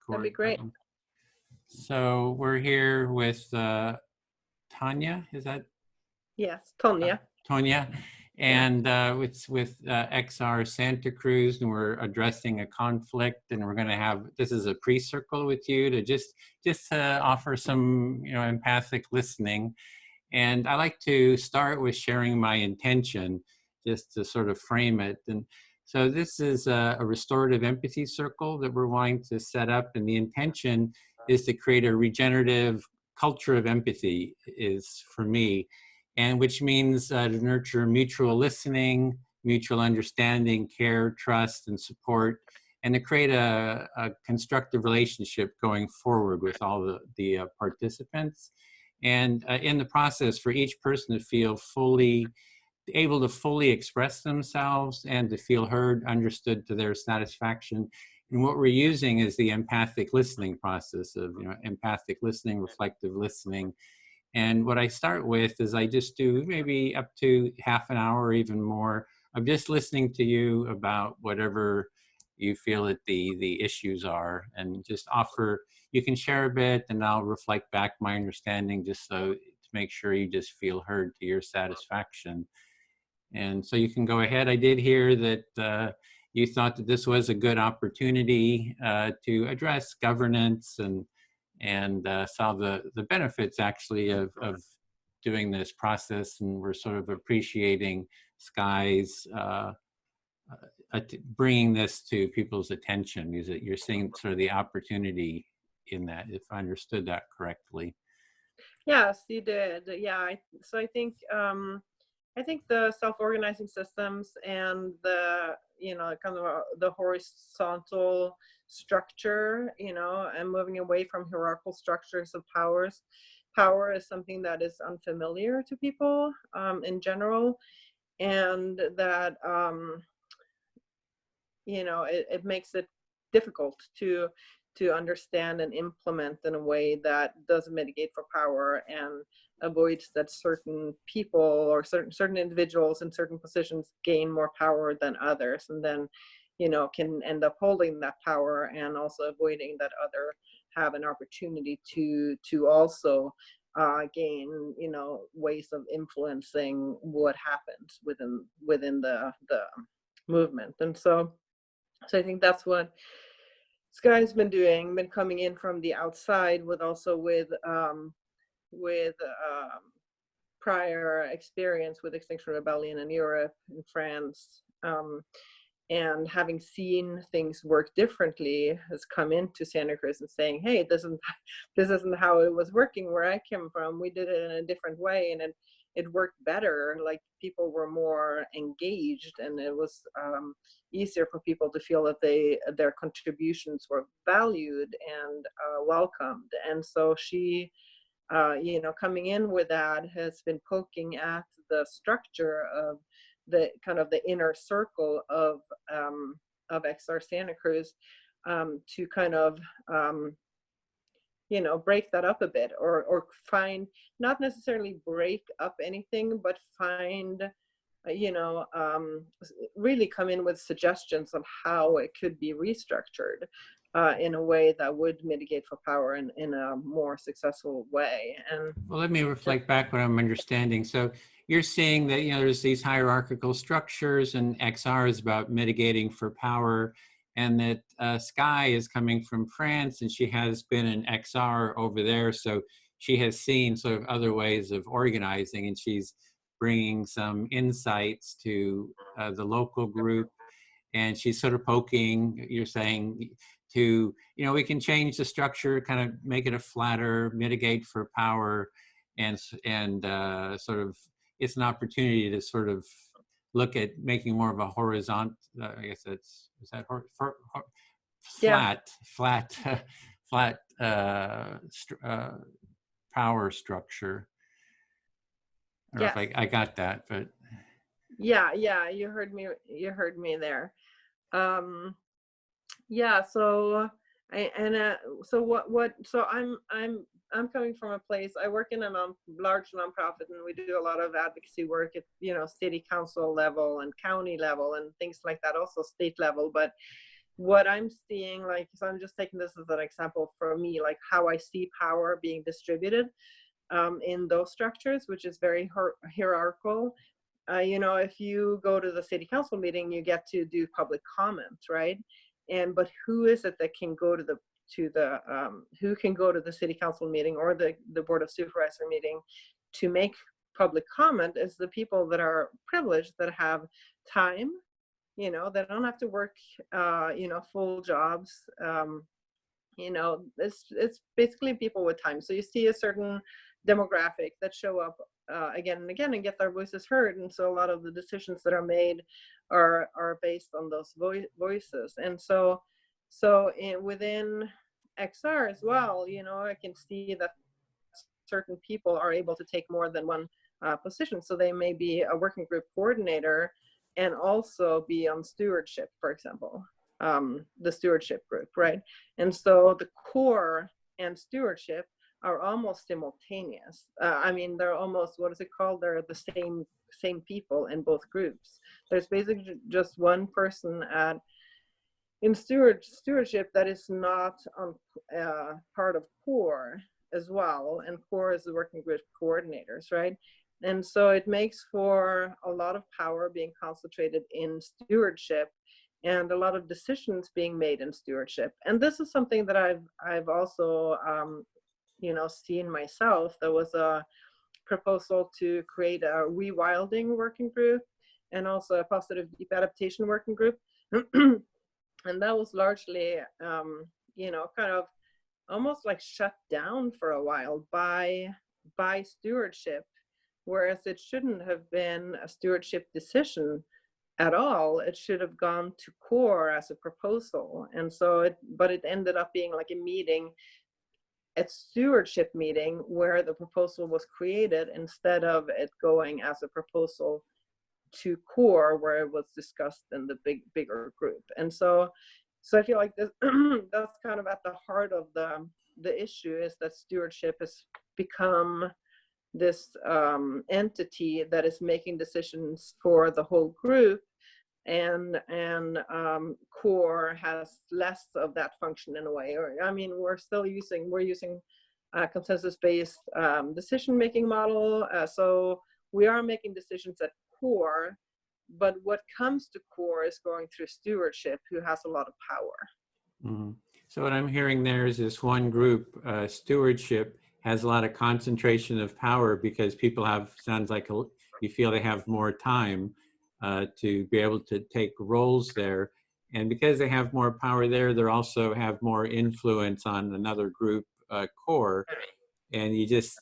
That'd be record great. button. So we're here with Tanya, is that? Yes, Tonya. Tonya, and with XR Santa Cruz, and we're addressing a conflict, and we're going to have, this is a pre-circle with you to just offer some, empathic listening. And I like to start with sharing my intention, just to sort of frame it. And so this is a restorative empathy circle that we're wanting to set up, and the intention is to create a regenerative culture of empathy, is for me, and which means to nurture mutual listening, mutual understanding, care, trust, and support, and to create a constructive relationship going forward with all the participants. And in the process, for each person to feel able to fully express themselves and to feel heard, understood to their satisfaction. And what we're using is the empathic listening process of, empathic listening, reflective listening. And what I start with is I just do maybe up to half an hour or even more of just listening to you about whatever you feel that the issues are, and just offer, you can share a bit and I'll reflect back my understanding, just so to make sure you just feel heard to your satisfaction. And so you can go ahead. I did hear that you thought that this was a good opportunity to address governance and saw the benefits actually of doing this process, and we're sort of appreciating Sky's bringing this to people's attention. Is that you're seeing sort of the opportunity in that, if I understood that correctly? Yes, you did. Yeah. So I think the self-organizing systems and the kind of the horizontal structure, and moving away from hierarchical structures of power is something that is unfamiliar to people in general, and that it makes it difficult to understand and implement in a way that does mitigate for power and avoids that certain people or certain individuals in certain positions gain more power than others, and then can end up holding that power and also avoiding that other have an opportunity to also gain ways of influencing what happens within the movement. And so I think that's what Sky's been coming in from the outside with prior experience with Extinction Rebellion in Europe and France, and having seen things work differently, has come into Santa Cruz and saying, hey, this isn't how it was working where I came from. We did it in a different way, and it worked better. Like, people were more engaged, and it was easier for people to feel that their contributions were valued and welcomed. And so she, coming in with that, has been poking at the structure of the kind of the inner circle of XR Santa Cruz, to kind of break that up a bit, or find, not necessarily break up anything, but find really come in with suggestions on how it could be restructured in a way that would mitigate for power in a more successful way. And well, let me reflect back what I'm understanding. So you're seeing that there's these hierarchical structures, and XR is about mitigating for power, and that Sky is coming from France, and she has been an XR over there, so she has seen sort of other ways of organizing, and she's bringing some insights to the local group, and she's sort of poking, you're saying, to, we can change the structure, kind of make it a flatter, mitigate for power, and sort of, it's an opportunity to sort of look at making more of a horizontal, I guess is that flat power structure. I don't know if I got that, but yeah, you heard me there. Yeah, so I'm coming from a place, I work in a large nonprofit, and we do a lot of advocacy work at city council level and county level and things like that, also state level. But what I'm seeing, like, so I'm just taking this as an example for me, like how I see power being distributed in those structures, which is very hierarchical. You know, if you go to the city council meeting, you get to do public comment, right? And but who is it that can go to the who can go to the city council meeting or the board of supervisor meeting to make public comment? Is the people that are privileged, that have time, you know, that don't have to work you know, full jobs. You know, it's basically people with time. So you see a certain demographic that show up again and again and get their voices heard, and so a lot of the decisions that are made are based on those voices. And so within XR as well, you know, I can see that certain people are able to take more than one position. So they may be a working group coordinator and also be on stewardship, for example, the stewardship group, right? And so the core and stewardship are almost simultaneous. I mean, they're almost, what is it called? They're the same people in both groups. There's basically just one person in stewardship that is not on part of core as well, and core is the working group coordinators, right? And so it makes for a lot of power being concentrated in stewardship and a lot of decisions being made in stewardship. And this is something that I've also you know, seen myself. There was a proposal to create a rewilding working group and also a positive deep adaptation working group. And that was largely you know, kind of almost like shut down for a while by stewardship, whereas it shouldn't have been a stewardship decision at all. It should have gone to core as a proposal. And so it ended up being like a meeting, a stewardship meeting, where the proposal was created instead of it going as a proposal to core, where it was discussed in the bigger group. And so I feel like this that's kind of at the heart of the issue, is that stewardship has become this entity that is making decisions for the whole group, and core has less of that function in a way. Or, I mean, we're using a consensus-based decision-making model. So we are making decisions at core, but what comes to core is going through stewardship, who has a lot of power. Mm-hmm. So what I'm hearing there is this one group, stewardship, has a lot of concentration of power because people have, sounds like you feel they have more time to be able to take roles there. And because they have more power there, they also have more influence on another group, core. And you just,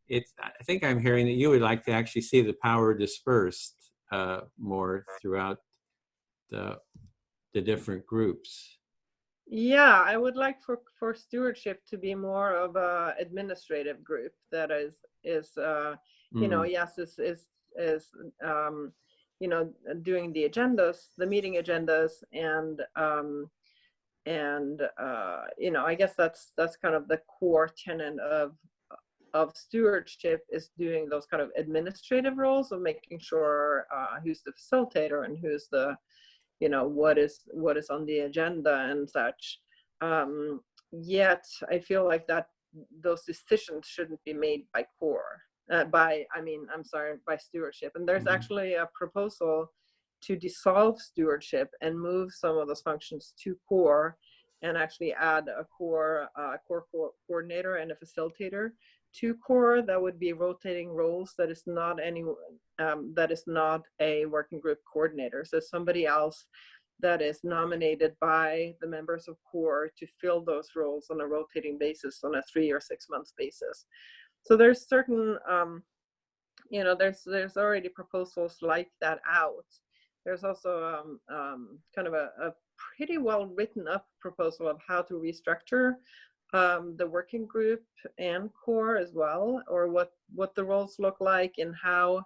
I think I'm hearing that you would like to actually see the power dispersed more throughout the different groups. Yeah, I would like for stewardship to be more of a administrative group that is you know, yes, is you know, doing the agendas, the meeting agendas, and you know, I guess that's kind of the core tenet of stewardship, is doing those kind of administrative roles of making sure who's the facilitator and who's the, you know, what is on the agenda and such. Yet I feel like that those decisions shouldn't be made by core, by stewardship. And there's actually a proposal to dissolve stewardship and move some of those functions to core, and actually add a core coordinator and a facilitator to core. That would be rotating roles. That is not that is not a working group coordinator. So somebody else that is nominated by the members of core to fill those roles on a rotating basis, on a 3 or 6 months basis. So there's certain you know, there's already proposals like that out. There's also kind of a pretty well written up proposal of how to restructure the working group and core as well, or what the roles look like, and how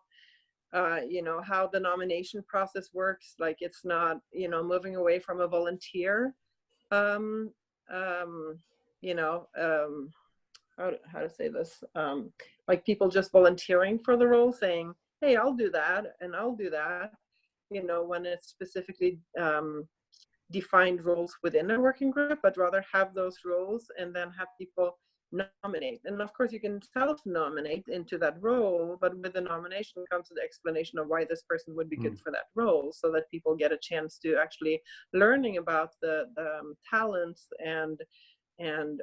you know, how the nomination process works. Like, it's not, you know, moving away from a volunteer you know, how to say this, like people just volunteering for the role, saying, hey, I'll do that and I'll do that, you know, when it's specifically defined roles within a working group, but rather have those roles and then have people nominate. And of course, you can self-nominate into that role, but with the nomination comes the explanation of why this person would be good for that role, so that people get a chance to actually learning about the talents and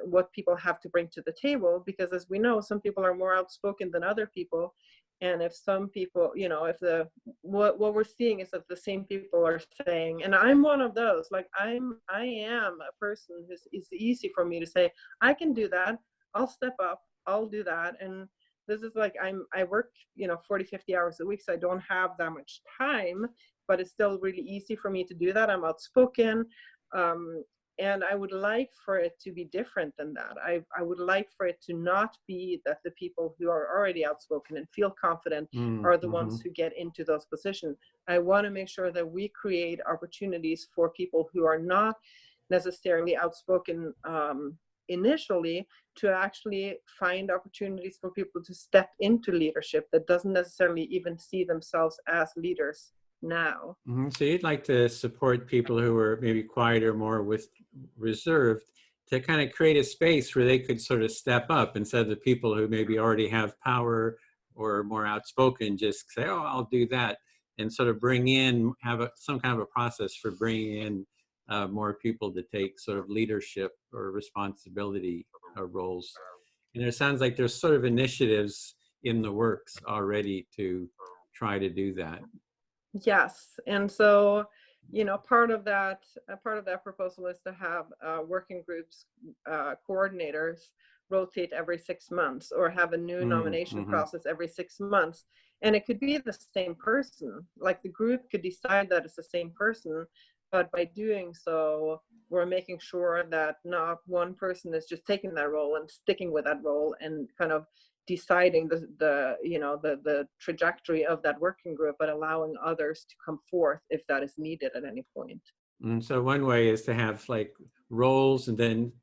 what people have to bring to the table. Because as we know, some people are more outspoken than other people. And if some people, you know, if the what we're seeing is that the same people are saying, and I'm one of those, like I am a person who's, it's easy for me to say, I can do that, I'll step up, I'll do that. And this is like, I work, you know, 40, 50 hours a week, so I don't have that much time, but it's still really easy for me to do that. I'm outspoken. And I would like for it to be different than that. I would like for it to not be that the people who are already outspoken and feel confident are the ones who get into those positions. I want to make sure that we create opportunities for people who are not necessarily outspoken initially, to actually find opportunities for people to step into leadership that doesn't necessarily even see themselves as leaders now. So you'd like to support people who are maybe quieter, more with reserved, to kind of create a space where they could sort of step up, instead of the people who maybe already have power or more outspoken just say, oh, I'll do that, and sort of bring in, have some kind of a process for bringing in more people to take sort of leadership or responsibility roles. And it sounds like there's sort of initiatives in the works already to try to do that. Yes, and so, you know, part of that proposal is to have working groups coordinators rotate every 6 months, or have a new nomination process every 6 months. And it could be the same person, like the group could decide that it's the same person, but by doing so, we're making sure that not one person is just taking that role and sticking with that role and kind of deciding the trajectory of that working group, but allowing others to come forth if that is needed at any point. And so one way is to have like roles and then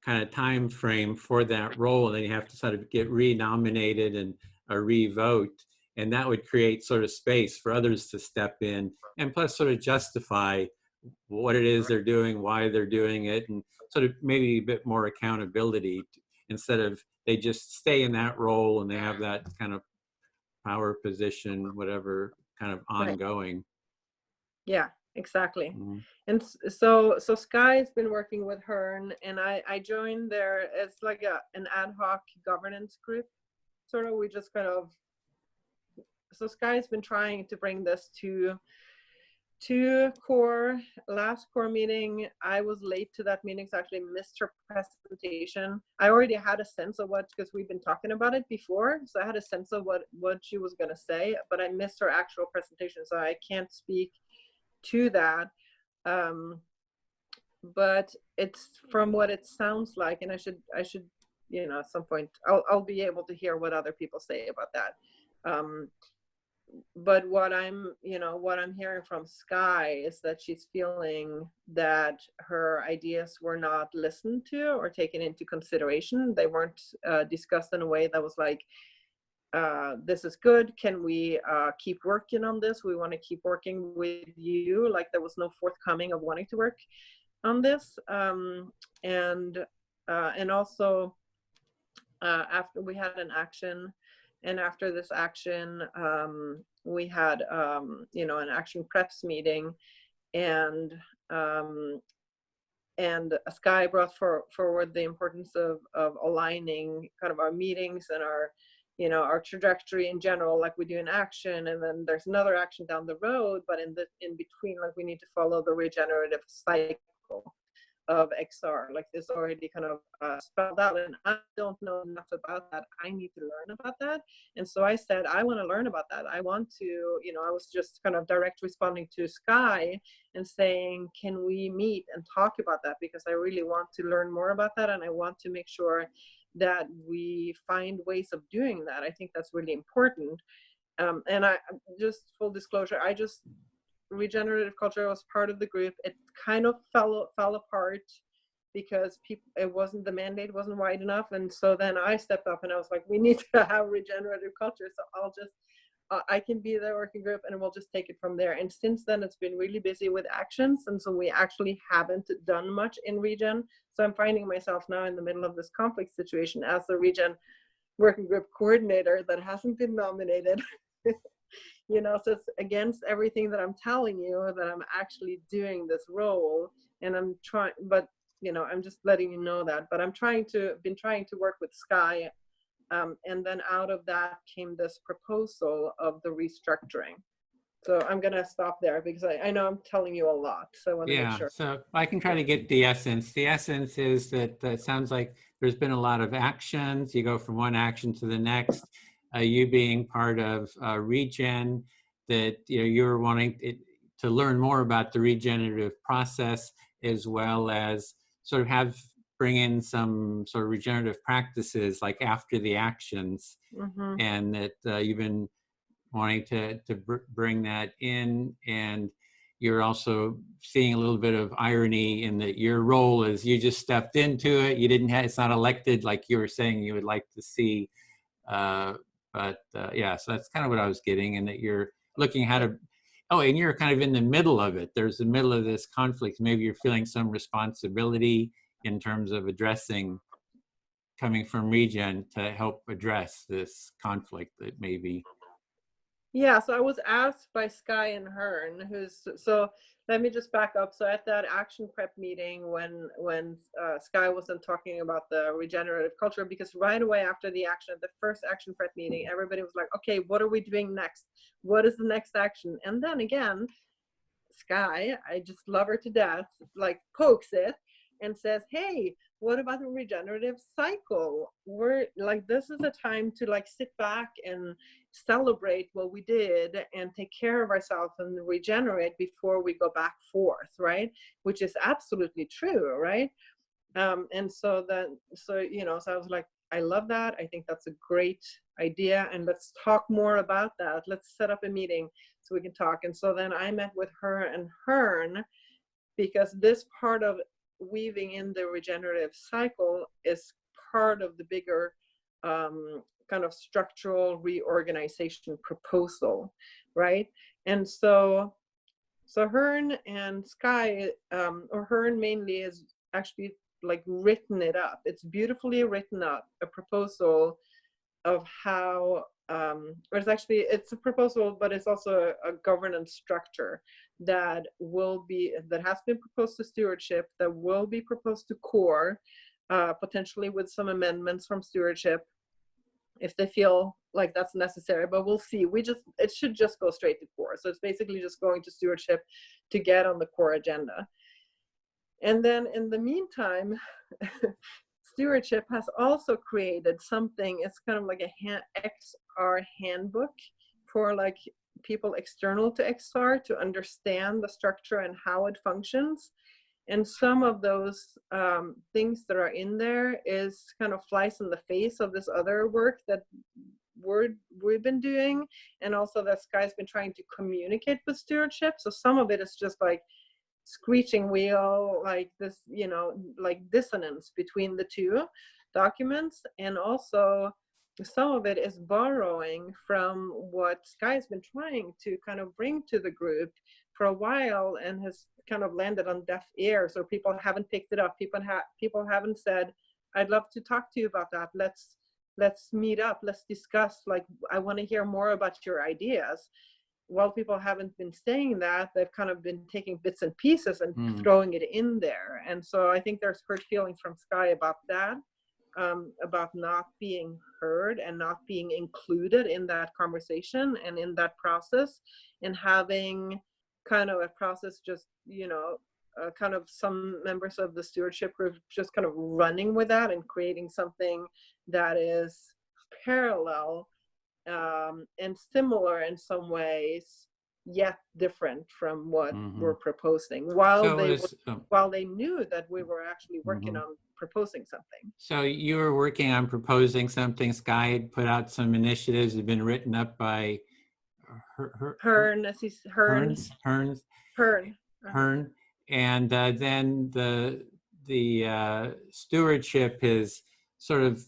kind of time frame for that role, and then you have to sort of get re-nominated and a re-vote, and that would create sort of space for others to step in, and plus sort of justify what it is they're doing, why they're doing it, and sort of maybe a bit more accountability, instead of they just stay in that role and they have that kind of power position, whatever, kind of ongoing. Right. Yeah, exactly. And so Sky's been working with Hearn, and I joined there as like an ad hoc governance group, sort of. We just kind of, so Sky's been trying to bring this to core. Last core meeting, I was late to that meeting, so I actually missed her presentation. I already had a sense of what, because we've been talking about it before, so I had a sense of what she was going to say, but I missed her actual presentation, so I can't speak to that. But it's from what it sounds like, and I should, you know, at some point I'll be able to hear what other people say about that. But what I'm hearing from Sky is that she's feeling that her ideas were not listened to or taken into consideration. They weren't discussed in a way that was like, this is good, can we keep working on this, we want to keep working with you. Like, there was no forthcoming of wanting to work on this. And also after we had an action, and after this action, we had, an action preps meeting, and Sky brought forward the importance of aligning kind of our meetings and our trajectory in general, like we do in action, and then there's another action down the road, but in between, like, we need to follow the regenerative cycle of XR, like this already kind of spelled out, and I don't know enough about that. I need to learn about that. And so I said, I want to learn about that. I want to, I was just kind of direct responding to Sky and saying, can we meet and talk about that? Because I really want to learn more about that, and I want to make sure that we find ways of doing that. I think that's really important. And I just, full disclosure, regenerative culture was part of the group. It kind of fell apart because the mandate wasn't wide enough. And so then I stepped up and I was like, we need to have regenerative culture. So I can be the working group and we'll just take it from there. And since then, it's been really busy with actions. And so we actually haven't done much in region. So I'm finding myself now in the middle of this conflict situation as the region working group coordinator that hasn't been nominated. You know, so it's against everything that I'm telling you that I'm actually doing this role. And I'm trying, but you know, I'm just letting you know that, but I'm been trying to work with Sky. And then out of that came this proposal of the restructuring. So I'm going to stop there because I know I'm telling you a lot. So I want to make Yeah, sure. so I can try to get the essence. The essence is that it sounds like there's been a lot of actions. You go from one action to the next. You being part of Regen, that you're wanting to learn more about the regenerative process, as well as sort of bring in some sort of regenerative practices like after the actions, and that you've been wanting to bring that in. And you're also seeing a little bit of irony in that your role is you just stepped into it. You didn't have, it's not elected like you were saying you would like to see. Yeah, so that's kind of what I was getting, and that you're looking how to, oh, and you're kind of in the middle of it. There's the middle of this conflict. Maybe you're feeling some responsibility in terms of addressing, coming from Regen to help address this conflict that maybe. Yeah, so I was asked by Sky and Hearn, so let me just back up. So at that action prep meeting, when Sky wasn't talking about the regenerative culture, because right away after the first action prep meeting, everybody was like, okay, what are we doing next? What is the next action? And then again, Sky, I just love her to death, like pokes it and says, hey, what about the regenerative cycle? We're like, this is a time to like sit back and celebrate what we did and take care of ourselves and regenerate before we go back forth, right? Which is absolutely true, right? And so I was like, I love that. I think that's a great idea. And let's talk more about that. Let's set up a meeting so we can talk. And so then I met with her and Hearn, because this part of weaving in the regenerative cycle is part of the bigger kind of structural reorganization proposal, right? And so Hearn and Sky, or Hearn mainly, is actually like written it up. It's beautifully written up, a proposal of how, or it's a proposal, but it's also a governance structure that has been proposed to stewardship, that will be proposed to core, potentially with some amendments from stewardship if they feel like that's necessary, but we'll see. It should just go straight to core. So it's basically just going to stewardship to get on the core agenda. And then in the meantime, stewardship has also created something. It's kind of like a XR handbook for like people external to XR to understand the structure and how it functions. And some of those things that are in there is kind of flies in the face of this other work that we've been doing, and also that Sky's been trying to communicate with stewardship. So some of it is just like screeching wheel, like this, like dissonance between the two documents. And also some of it is borrowing from what Sky's been trying to kind of bring to the group for a while and has kind of landed on deaf ears, or people haven't picked it up. People haven't said, I'd love to talk to you about that. Let's meet up. Let's discuss. Like, I want to hear more about your ideas. While people haven't been saying that, they've kind of been taking bits and pieces and throwing it in there. And so I think there's hurt feelings from Sky about that, about not being heard and not being included in that conversation and in that process, and having kind of a process just, kind of some members of the stewardship group just kind of running with that and creating something that is parallel and similar in some ways, yet different from what we're proposing, while they knew that we were actually working on proposing something. So you were working on proposing something. Sky had put out some initiatives that have been written up by Hearn. And then the stewardship has sort of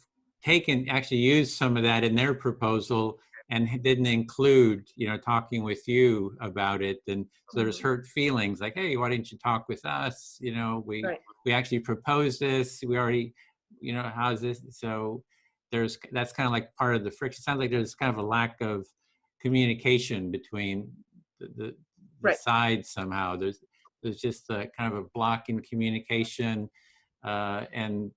used some of that in their proposal and didn't include, talking with you about it. And so there's hurt feelings like, hey, why didn't you talk with us? Right. We actually proposed this. We already, how's this? So that's kind of like part of the friction. Sounds like there's kind of a lack of communication between the Right. sides somehow. There's just a kind of a block in communication, and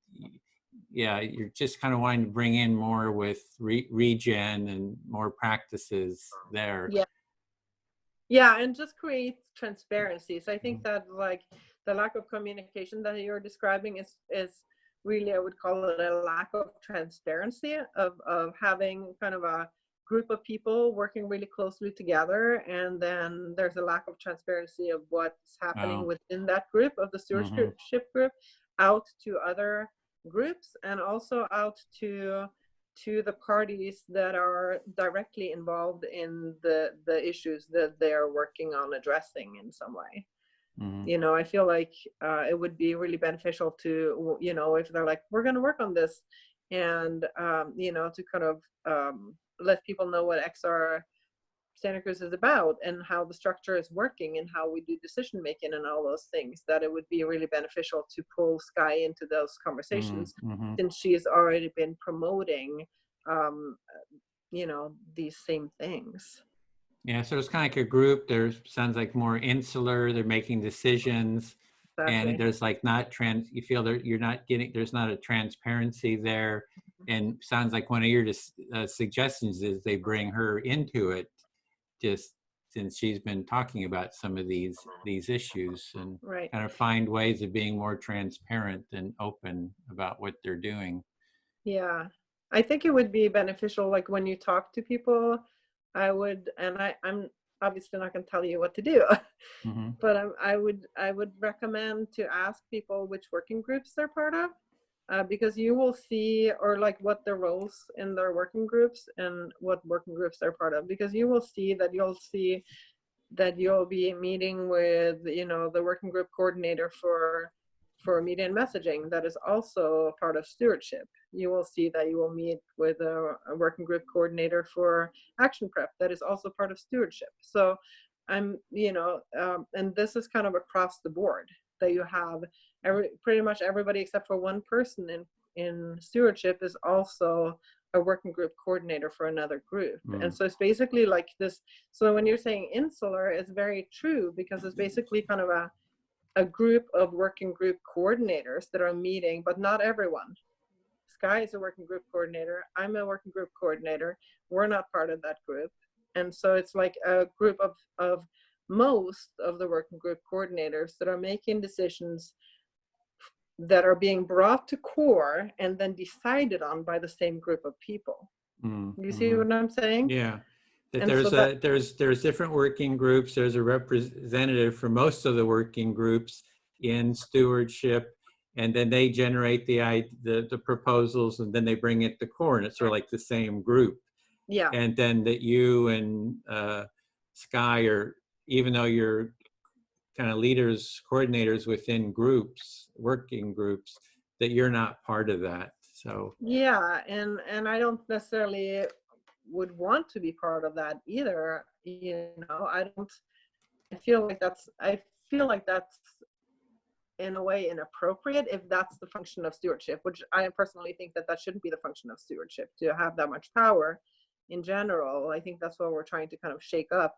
yeah, you're just kind of wanting to bring in more with regen and more practices there. Yeah, and just create transparency. So I think that like the lack of communication that you're describing is really, I would call it a lack of transparency of having kind of a group of people working really closely together, and then there's a lack of transparency of what's happening within that group of the stewardship group out to other groups, and also out to the parties that are directly involved in the issues that they are working on addressing in some way. I feel like it would be really beneficial to, if they're like, we're going to work on this, and to kind of let people know what XR Santa Cruz is about and how the structure is working and how we do decision making and all those things, that it would be really beneficial to pull Sky into those conversations, since she's already been promoting these same things. Yeah, so it's kind of like a group. Sounds like more insular. They're making decisions, and there's like you feel that you're not getting, there's not a transparency there. And sounds like one of your suggestions is they bring her into it, just since she's been talking about some of these issues, and kind of find ways of being more transparent and open about what they're doing. Yeah, I think it would be beneficial, like when you talk to people, I'm obviously not going to tell you what to do, but I would recommend to ask people which working groups they're part of, because you will see, or like what their roles in their working groups and what working groups they're part of, because you will see that you'll be meeting with, the working group coordinator for media and messaging that is also part of stewardship. You will see that you will meet with a working group coordinator for action prep that is also part of stewardship. So and this is kind of across the board, that you have pretty much everybody except for one person in stewardship is also a working group coordinator for another group. And so it's basically like this. So when you're saying insular, it's very true, because it's basically kind of a group of working group coordinators that are meeting, but not everyone. Sky is a working group coordinator. I'm a working group coordinator. We're not part of that group. And so it's like a group of most of the working group coordinators that are making decisions that are being brought to core and then decided on by the same group of people. You see what I'm saying? Yeah. There's different working groups. There's a representative for most of the working groups in stewardship, and then they generate the proposals, and then they bring it to core, and it's sort of like the same group. Yeah. And then that you and Sky are, even though you're kind of leaders, coordinators within groups, working groups, that you're not part of that. So yeah, and I don't necessarily would want to be part of that either. I feel like that's in a way inappropriate if that's the function of stewardship, which I personally think that shouldn't be the function of stewardship, to have that much power in general. I think that's what we're trying to kind of shake up.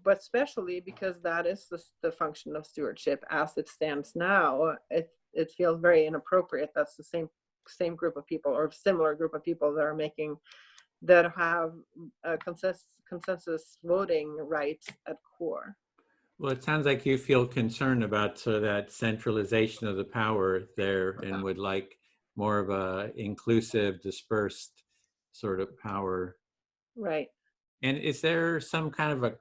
But especially because that is the function of stewardship as it stands now, it feels very inappropriate. That's the same group of people, or similar group of people, that have a consensus voting rights at core. Well, it sounds like you feel concerned about sort of that centralization of the power there, and would like more of a inclusive, dispersed sort of power. Right. And is there some kind of a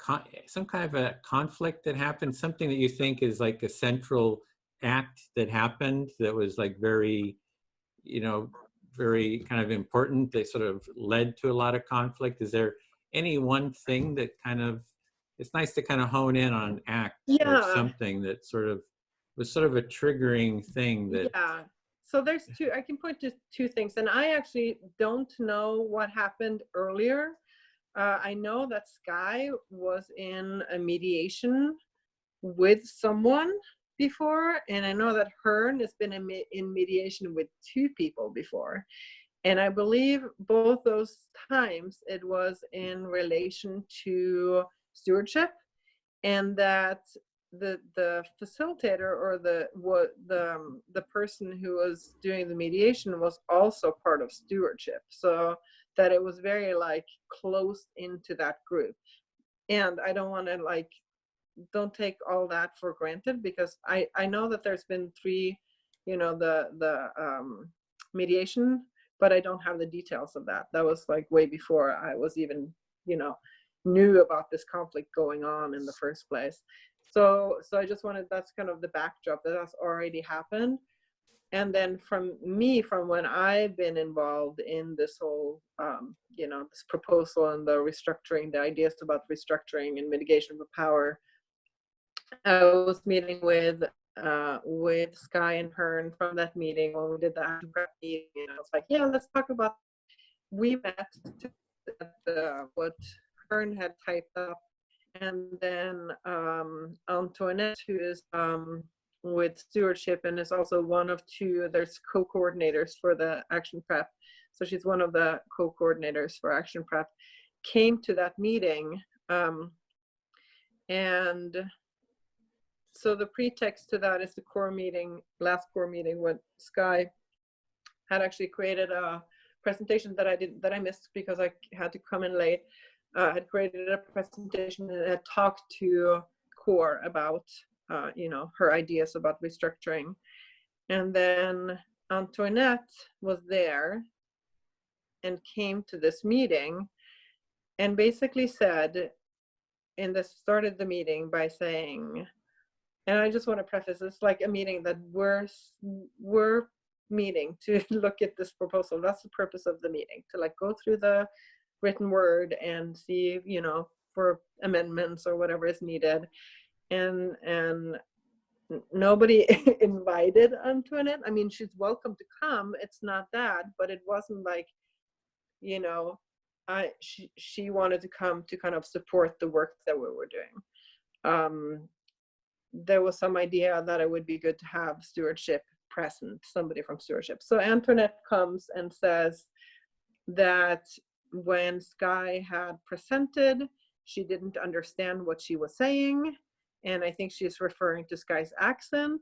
conflict that happened? Something that you think is like a central act that happened that was like very, very kind of important, that sort of led to a lot of conflict? Is there any one thing that kind of, it's nice to kind of hone in on an act or something that sort of was sort of a triggering thing that. Yeah. So there's two, I can point to two things, and I actually don't know what happened earlier. I know that Sky was in a mediation with someone before, and I know that Hearn has been in mediation with two people before. And I believe both those times it was in relation to stewardship, and that the facilitator or the person who was doing the mediation was also part of stewardship, so that it was very like close into that group. And I don't want to like, don't take all that for granted, because I know that there's been three, you know, the mediation, but I don't have the details of that. That was like way before I was even, you know, knew about this conflict going on in the first place. So I just wanted, that's kind of the backdrop, that that's already happened. And then from when I've been involved in this whole, you know, this proposal and the restructuring, the ideas about restructuring and mitigation of power, I was meeting with Sky and Hearn from that meeting when we did the action prep meeting. And I was like, yeah, let's talk about, we met to what Hearn had typed up. And then Antoinette, who is with stewardship and is also one of two, there's co-coordinators for the action prep. So she's one of the co-coordinators for action prep, came to that meeting. And so the pretext to that is the core meeting, last core meeting, when Sky had actually created a presentation that I missed because I had to come in late. Had created a presentation and had talked to core about you know, her ideas about restructuring. And then Antoinette was there and came to this meeting and basically said, and this started the meeting by saying, and I just want to preface this, like a meeting that we're meeting to look at this proposal. That's the purpose of the meeting, to like go through the written word and see, you know, for amendments or whatever is needed. And nobody invited Antoinette. I mean, she's welcome to come. It's not that, but it wasn't like, you know, she wanted to come to kind of support the work that we were doing. There was some idea that it would be good to have stewardship present, somebody from stewardship. So Antoinette comes and says that when Sky had presented, she didn't understand what she was saying. And I think she's referring to Sky's accent.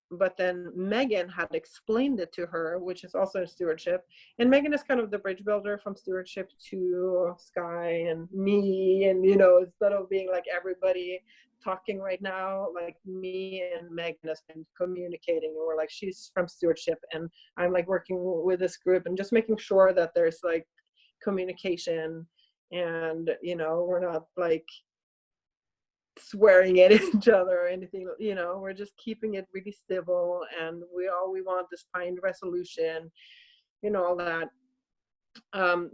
But then Megan had explained it to her, which is also in stewardship. And Megan is kind of the bridge builder from stewardship to Sky and me. And, you know, instead of being like everybody talking right now, like me and Megan has been communicating, and we're like, she's from stewardship and I'm like working with this group and just making sure that there's like communication, and, you know, we're not like swearing at each other or anything, you know, we're just keeping it really civil, and we want is find resolution, you know, all that.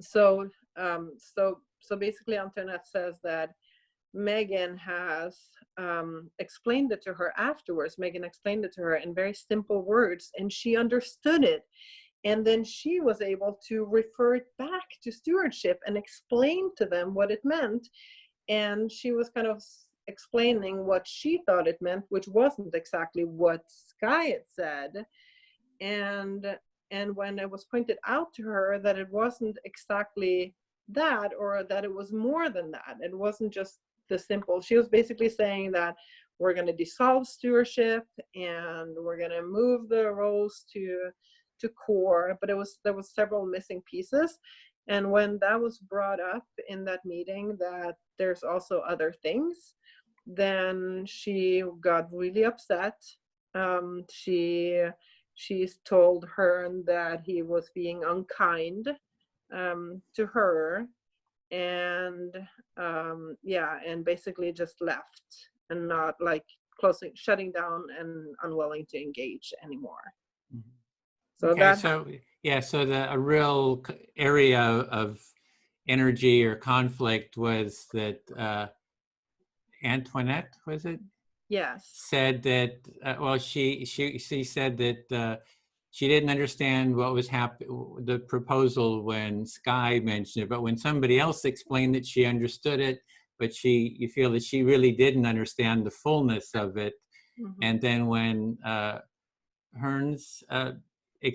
So basically Antoinette says that Megan has explained it to her afterwards. Megan explained it to her in very simple words, and she understood it. And then she was able to refer it back to stewardship and explain to them what it meant. And she was kind of explaining what she thought it meant, which wasn't exactly what Sky had said. And when it was pointed out to her that it wasn't exactly that, or that it was more than that, it wasn't just the simple, she was basically saying that we're going to dissolve stewardship and we're going to move the roles to core, but there was several missing pieces. And when that was brought up in that meeting, that there's also other things, then she got really upset. She's told Hearn that he was being unkind to her, and and basically just left and not like shutting down and unwilling to engage anymore. Mm-hmm. So okay, so a real area of energy or conflict was that Antoinette, was it? Yes. said that, well, she said that she didn't understand what was the proposal when Sky mentioned it, but when somebody else explained it, she understood it. But you feel that she really didn't understand the fullness of it. Hmm. And then when Hearns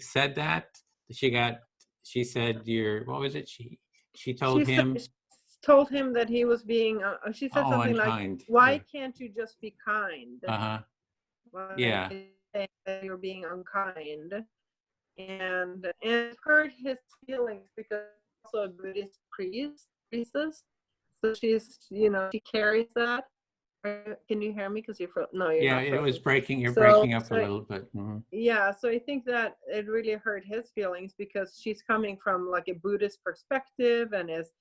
said that, she said, what was it? She told him, She told him that he was being. She said oh, something like, unkind. "Why can't you just be kind? Uh-huh. Why Yeah. say that you're being unkind?" And it hurt his feelings because also a Buddhist priestess. So she's, she carries that. Can you hear me? Because no, you're Yeah, not it was frozen. breaking. You're So, breaking up a so little bit. Mhm. yeah, so I think that it really hurt his feelings because she's coming from like a Buddhist perspective and is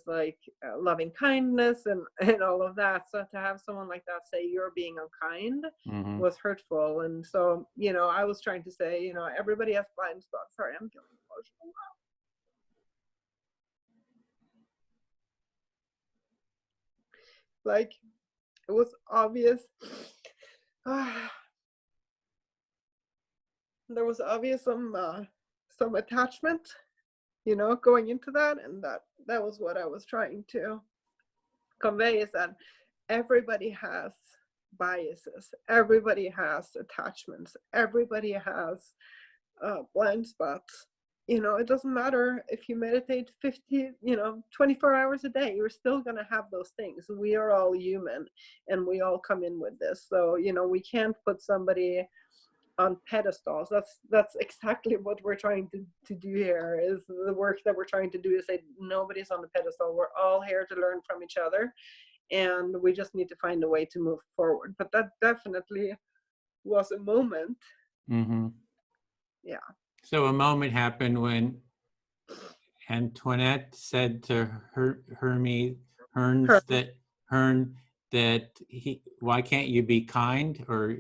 like loving kindness and all of that. So to have someone like that say you're being unkind Mhm. was hurtful. And so, I was trying to say, everybody has blind spots. Sorry, I'm feeling emotional. Like, it was obvious. There was obvious some attachment, going into that, and that was what I was trying to convey, is that everybody has biases, everybody has attachments, everybody has blind spots. It doesn't matter if you meditate 24 hours a day, you're still going to have those things. We are all human and we all come in with this. So, we can't put somebody on pedestals. That's exactly what we're trying to do here. Is the work that we're trying to do is say nobody's on the pedestal. We're all here to learn from each other, and we just need to find a way to move forward. But that definitely was a moment. Mhm. Yeah. So a moment happened when Antoinette said to Hermes Her. Hearns that why can't you be kind, or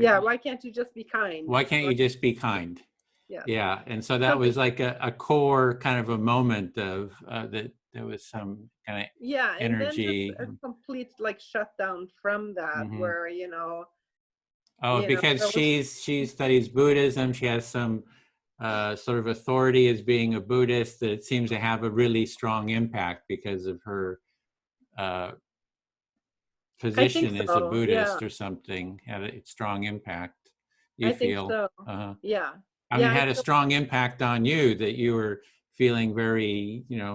Yeah. Why can't you just be kind? why can't you Right. just be kind? Yes. Yeah, and so that So was like a core kind of a moment of that there was some kind of yeah, and then just energy. a complete like shutdown from that, Hmm. where Oh, because there was. she studies Buddhism, she has some sort of authority as being a Buddhist that seems to have a really strong impact because of her uh, I think position as a so. Yeah. Buddhist or something. Had a strong impact. You I think feel? so. Uh, Yeah. I mean, Yeah. it I had a feel. strong impact on you that you were feeling very, Yeah. I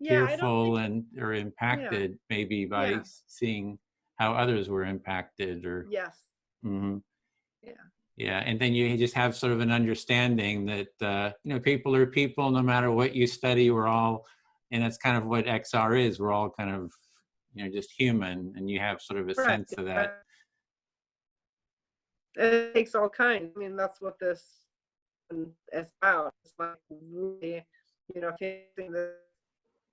don't tearful think. and or Yeah. impacted maybe by Yeah. seeing how others were impacted or. Yes. Mhm. Yeah. Yeah, and then you just have sort of an understanding that people are people no matter what you study. We're all, and that's kind of what XR is. We're all kind of just human, and you have sort of a Right. sense of that. It takes all kinds. I mean, that's what this is about. It's like really, facing the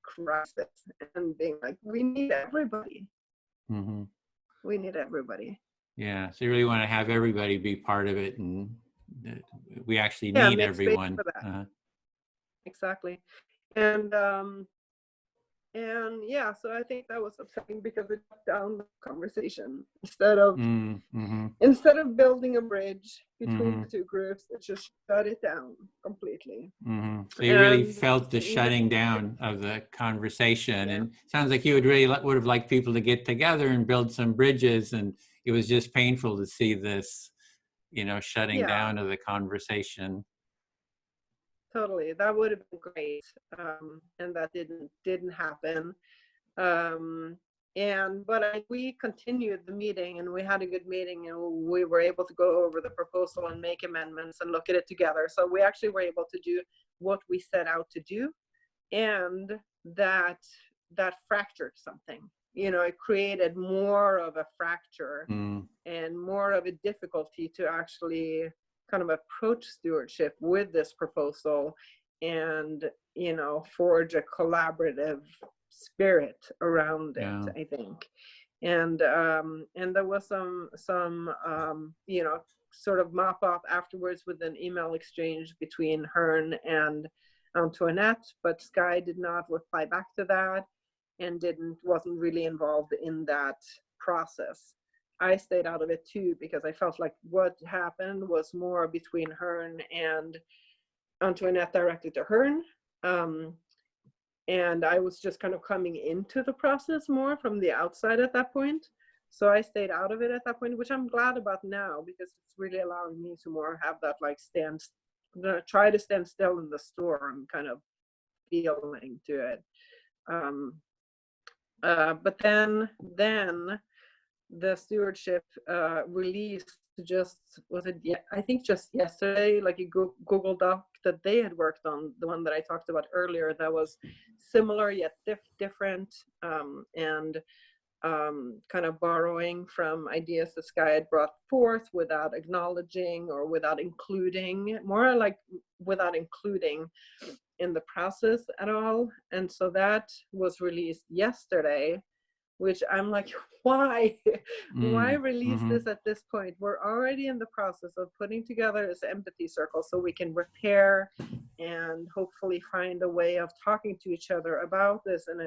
crisis and being like, we need everybody. Hmm. We need everybody. Yeah, so you really want to have everybody be part of it, and we actually Yeah, need make space everyone. for that. Exactly. And yeah, so I think that was upsetting because it shut down the conversation Mm-hmm. instead of building a bridge between Mm-hmm. the two groups, it just shut it down completely. Mm-hmm. So you really And felt the even shutting down of the conversation, yeah, and it sounds like you would have liked people to get together and build some bridges, and it was just painful to see this, shutting yeah, down of the conversation. totally. That would have been great. And that didn't happen. Um, but we continued the meeting and we had a good meeting and we were able to go over the proposal and make amendments and look at it together. So we actually were able to do what we set out to do, and that fractured something. It created more of a fracture Mm, and more of a difficulty to actually kind of approach stewardship with this proposal and forge a collaborative spirit around it, yeah. I think. And there was some sort of mop up afterwards with an email exchange between Hearn and Antoinette, but Sky did not reply back to that and wasn't really involved in that process. I stayed out of it too, because I felt like what happened was more between Hearn and Antoinette, directed to Hearn. And I was just kind of coming into the process more from the outside at that point. So I stayed out of it at that point, which I'm glad about now, because it's really allowing me to more have that like try to stand still in the storm kind of feeling to it. But then the stewardship released I think just yesterday, like a Google Doc that they had worked on, the one that I talked about earlier, that was similar yet different, and kind of borrowing from ideas that Sky had brought forth without acknowledging or without including, more like without including in the process at all. And so that was released yesterday, which I'm like, why? Why release this at this point? We're already in the process of putting together this empathy circle so we can repair and hopefully find a way of talking to each other about this in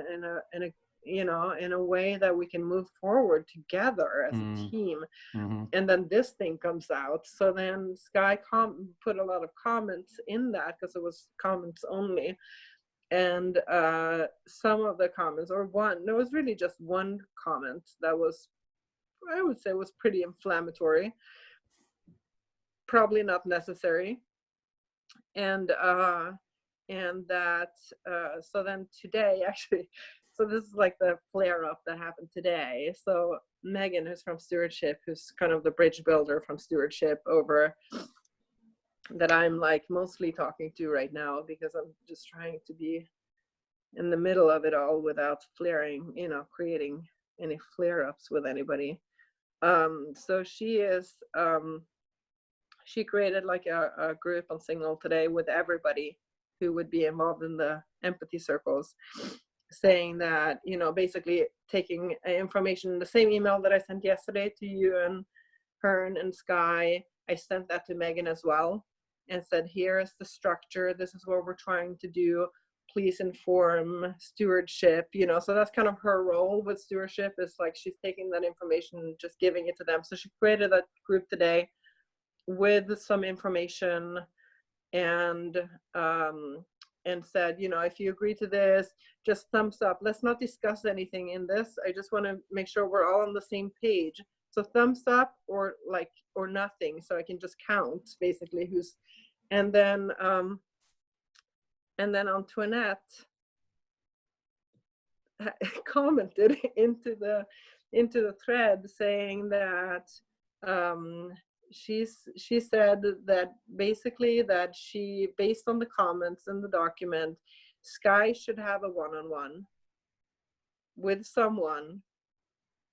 a way that we can move forward together as a team. And then this thing comes out. So then Sky put a lot of comments in that, because it was comments only. And some of the comments, or there was really just one comment that was, I would say, was pretty inflammatory, probably not necessary. And that, so then today, actually, so this is like the flare up that happened today. So Megan, who's from Stewardship, who's kind of the bridge builder from Stewardship over, that I'm like mostly talking to right now, because I'm just trying to be in the middle of it all without flaring, creating any flare-ups with anybody. So she created like a group on Signal today with everybody who would be involved in the empathy circles, saying that, basically taking information, the same email that I sent yesterday to you and Hearn and Sky, I sent that to Megan as well, and said, here is the structure, this is what we're trying to do, please inform Stewardship, so that's kind of her role with Stewardship, is like she's taking that information and just giving it to them. So she created that group today with some information, and said, if you agree to this, just thumbs up. Let's not discuss anything in this. I just want to make sure we're all on the same page. So thumbs up or nothing, so I can just count basically who's, and then Antoinette commented into the thread saying that she said that basically that she, based on the comments in the document, Sky should have a one-on-one with someone,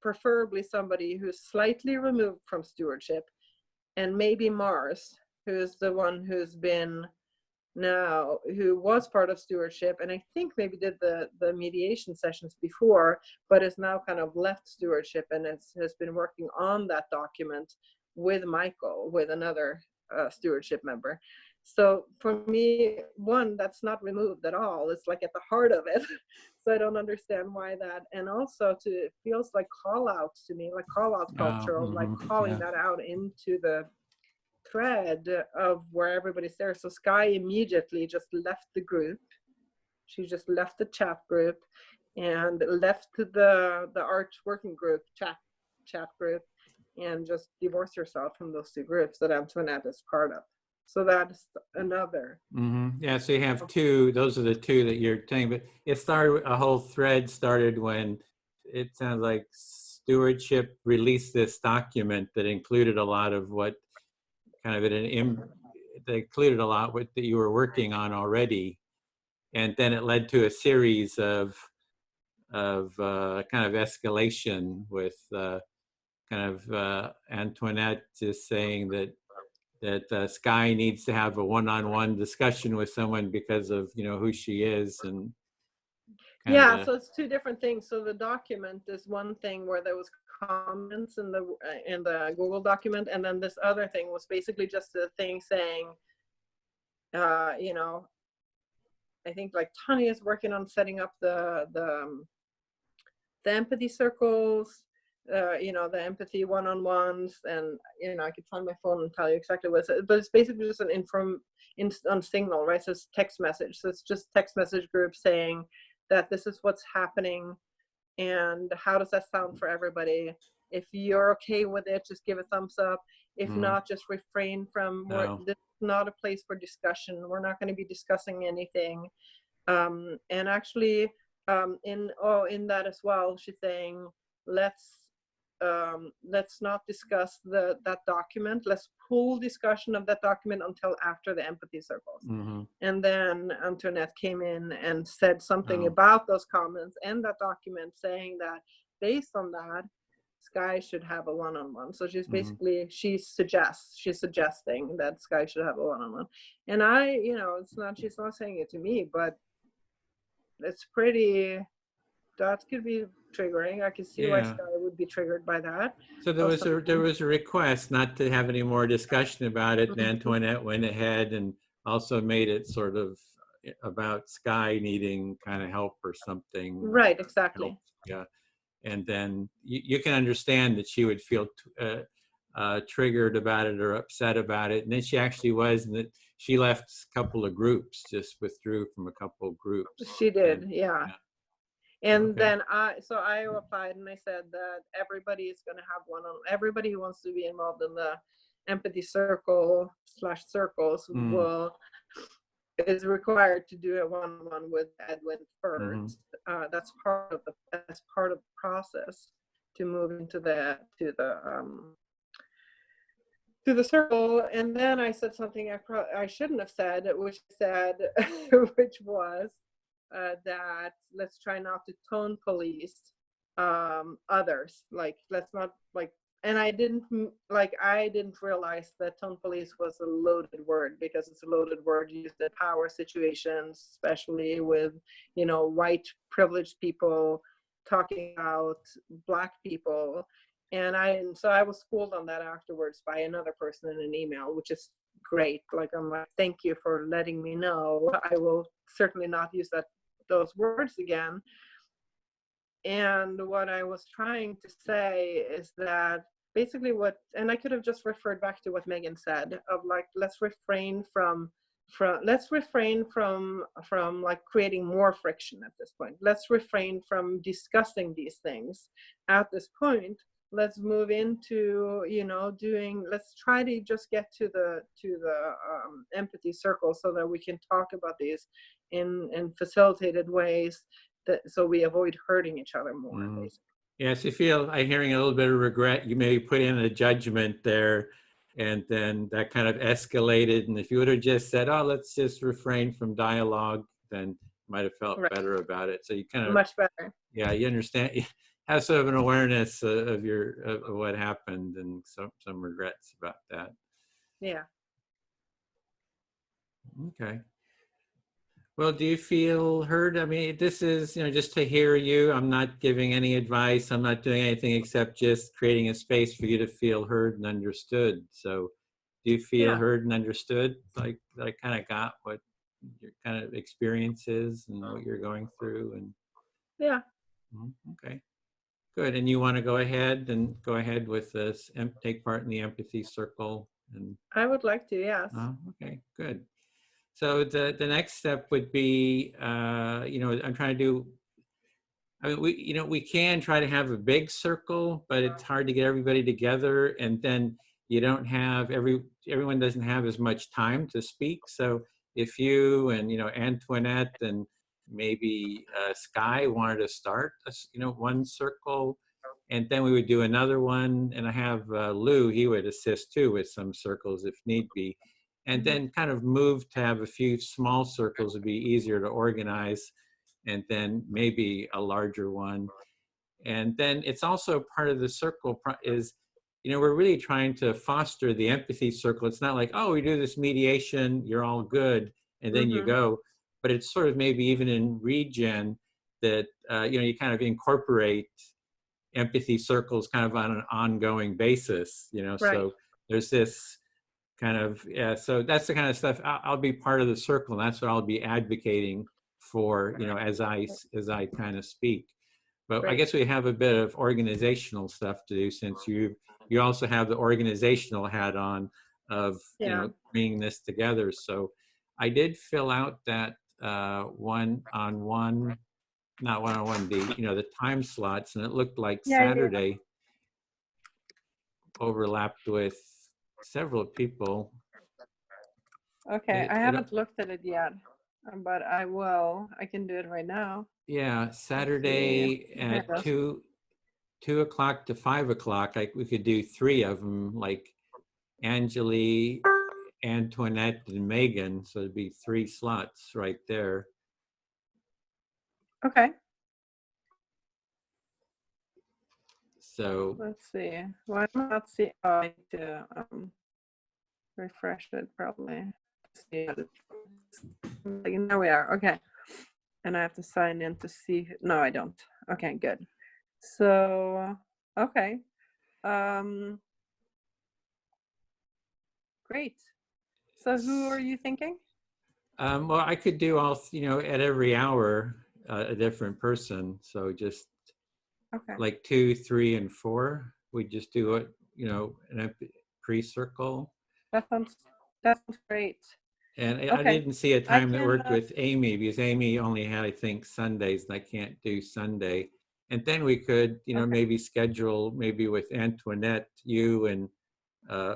preferably somebody who's slightly removed from Stewardship, and maybe Mars, who's the one who was part of Stewardship, and I think maybe did the mediation sessions before, but is now kind of left Stewardship and has been working on that document with Michael, with another Stewardship member. So for me, one, that's not removed at all. It's like at the heart of it. So I don't understand why that. And also it feels like call outs to me, like call out culture, like calling that out into the thread of where everybody's there. So Sky immediately just left the group. She just left the chat group and left the art working group chat group, and just divorced herself from those two groups that Antoinette is part of. So that's another. Yeah, so you have two, those are the two that you're saying, but it started, a whole thread started when it sounds like Stewardship released this document that included a lot of what kind of that included a lot what that you were working on already. And then it led to a series of kind of escalation with Antoinette just saying that Sky needs to have a one-on-one discussion with someone because of who she is, and so it's two different things. So the document is one thing where there was comments in the Google document, and then this other thing was basically just a thing saying, I think like Tanya is working on setting up the empathy circles. you know, the empathy one-on-ones, and you know, I could find my phone and tell you exactly what it says, but it's basically just on Signal, right? So it's text message. So it's just text message group saying that this is what's happening, and how does that sound for everybody? If you're okay with it, just give a thumbs up. If not, just refrain from No. this is not a place for discussion. We're not going to be discussing anything. And actually, in that as well, she's saying, let's not discuss that document. Let's pull discussion of that document until after the empathy circles. And then Antoinette came in and said something about those comments and that document, saying that based on that, Sky should have a one-on-one. So she's basically, she's suggesting that Sky should have a one-on-one. And I, you know, she's not saying it to me, but it's pretty, that could be triggering. I can see why Sky would be triggered by that. So there was a request not to have any more discussion about it, and Antoinette went ahead and also made it sort of about Sky needing kind of help or something. Right, exactly. Help. Yeah, and then you can understand that she would feel triggered about it or upset about it, and then she actually was, and that she left a couple of groups, just withdrew from a couple of groups. She did, yeah. And then I replied and I said that everybody is going to have everybody who wants to be involved in the empathy circle / circles is required to do a one-on-one with Edwin first. That's part of the process to move into the circle. And then I said something I shouldn't have said, which was that let's try not to tone police others. Like, let's not, like, and I didn't realize that tone police was a loaded word, because it's a loaded word used in power situations, especially with, you know, white privileged people talking about Black people. And so I was schooled on that afterwards by another person in an email, which is great. Like, I'm like, thank you for letting me know. I will certainly not use those words again. And what I was trying to say is that basically and I could have just referred back to what Megan said, of like, let's refrain from like creating more friction at this point. Let's refrain from discussing these things at this point. Let's move into, you know, let's try to just get to the empathy circle, so that we can talk about these in facilitated ways, so we avoid hurting each other more. Basically. Yes, you feel, I'm hearing a little bit of regret. You maybe put in a judgment there, and then that kind of escalated. And if you would have just said, oh, let's just refrain from dialogue, then you might have felt better about it. So you kind of, much better. Yeah, you understand, you have sort of an awareness of what happened, and some regrets about that. Yeah. Okay. Well, do you feel heard? I mean, this is, you know, just to hear you. I'm not giving any advice. I'm not doing anything except just creating a space for you to feel heard and understood. So do you feel heard and understood? Like, I kind of got what your kind of experience is and what you're going through? And yeah. Okay, good. And you want to go ahead with this, take part in the empathy circle? And I would like to, yes. Okay, good. So the next step would be, you know, I'm trying to do, I mean, we can try to have a big circle, but it's hard to get everybody together, and then you don't have, everyone doesn't have as much time to speak. So if you and, you know, Antoinette and maybe Sky wanted to start, you know, one circle, and then we would do another one, and I have Lou, he would assist too with some circles if need be. And then kind of move to have a few small circles would be easier to organize, and then maybe a larger one. And then it's also part of the circle is, you know, we're really trying to foster the empathy circle. It's not like, oh, we do this mediation, you're all good, and then you go. But it's sort of maybe even in regen that, you know, you kind of incorporate empathy circles kind of on an ongoing basis, you know, so there's this kind of, so that's the kind of stuff I'll be part of the circle, and that's what I'll be advocating for, you know, as I kind of speak. But I Great. guess we have a bit of organizational stuff to do, since you also have the organizational hat on of, you Yeah. know, bringing this together. So I did fill out that not one-on-one, the, you know, the time slots, and it looked like Yeah, yeah. Saturday overlapped with several people. Okay, I It haven't looked at it yet, but I will. I can do it right now. Yeah, Let's see. Saturday Here at it is. 2 o'clock to 5 o'clock. We could do three of them, like Angeli, Antoinette, and Megan. So it'd be three slots right there. Okay, So let's see. Why am I not see? Oh, I need to refresh it probably. See. Like, there we are. Okay, and I have to sign in to see. No, I don't. Okay, good. So, okay. Um, great. So, who are you thinking? well, I could do all, you know, at every hour, a different person. So just Okay, like 2, 3, and 4. We just do it, you know, in a pre-circle. that sounds great. And I Okay, didn't see a I time that can. worked with Amy, because Amy only had, I think, Sundays, and I can't do Sunday. And then we could, you know, Okay, maybe schedule, maybe with Antoinette, you and uh,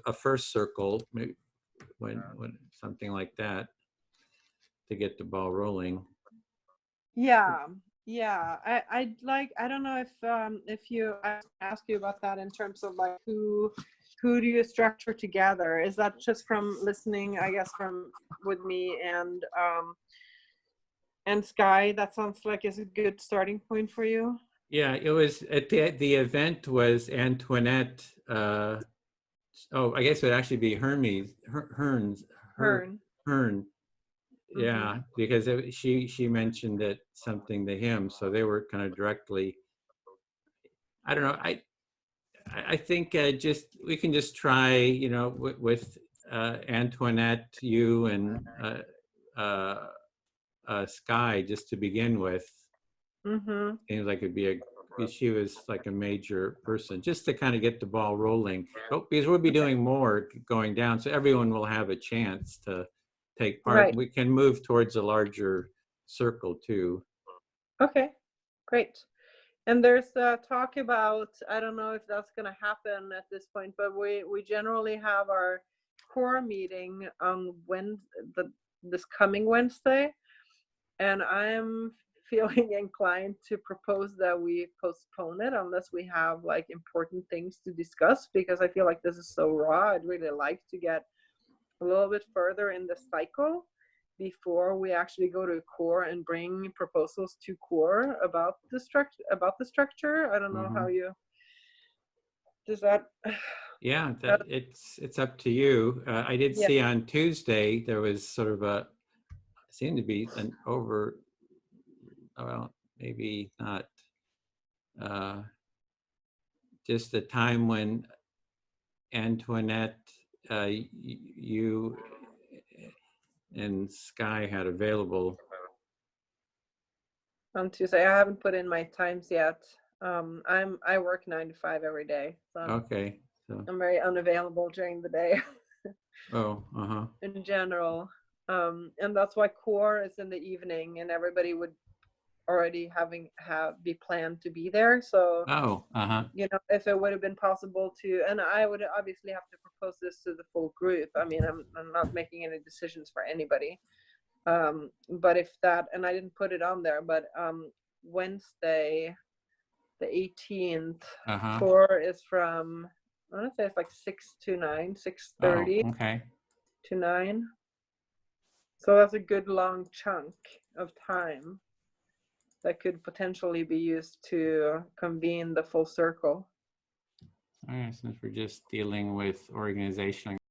a first circle, maybe when something like that, to get the ball rolling. yeah, yeah. I'd like. I don't know if you I ask you about that in terms of like who do you structure together? Is that just from listening? I guess from with me and Sky. That sounds like is a good starting point for you. Yeah, it was at the event was Antoinette. Oh, I guess it would actually be Hermes, Hearn. Hern. Mm-hmm. Yeah, because she mentioned it something to him, so they were kind of directly. I don't know. I think just we can just try, you know, with Antoinette, you, and uh, Sky, just to begin with. Mm-hmm. Seems like it'd be she was like a major person, just to kind of get the ball rolling. But because we'll be doing more going down, so everyone will have a chance to take part. Right. We can move towards a larger circle too. Okay. Great. And there's talk about, I don't know if that's going to happen at this point, but we generally have our core meeting on this coming Wednesday, and I am feeling inclined to propose that we postpone it unless we have like important things to discuss, because I feel like this is so raw. I'd really like to get a little bit further in the cycle before we actually go to core and bring proposals to core about the structure. I don't know how Hmm. you does that. Yeah, that it's up to you. I did Yeah. see on Tuesday there was sort of seemed to be an well, maybe not, uh, just a time when Antoinette, you and Sky had available. On Tuesday, I haven't put in my times yet. I work 9 to 5 every day, so Okay, so, I'm very unavailable during the day oh, uh-huh. in general. And that's why core is in the evening, and everybody would already be planned to be there. So Oh, uh-huh. you know, if it would have been possible to, and I would obviously have to propose this to the full group. I mean, I'm not making any decisions for anybody. But if that, and I didn't put it on there, but Wednesday, the 18th, Uh-huh. core is from, I want to say it's like 6 to 9, Oh, 6:30 okay. to 9. So that's a good long chunk of time that could potentially be used to convene the full circle. All right, since we're just dealing with organizational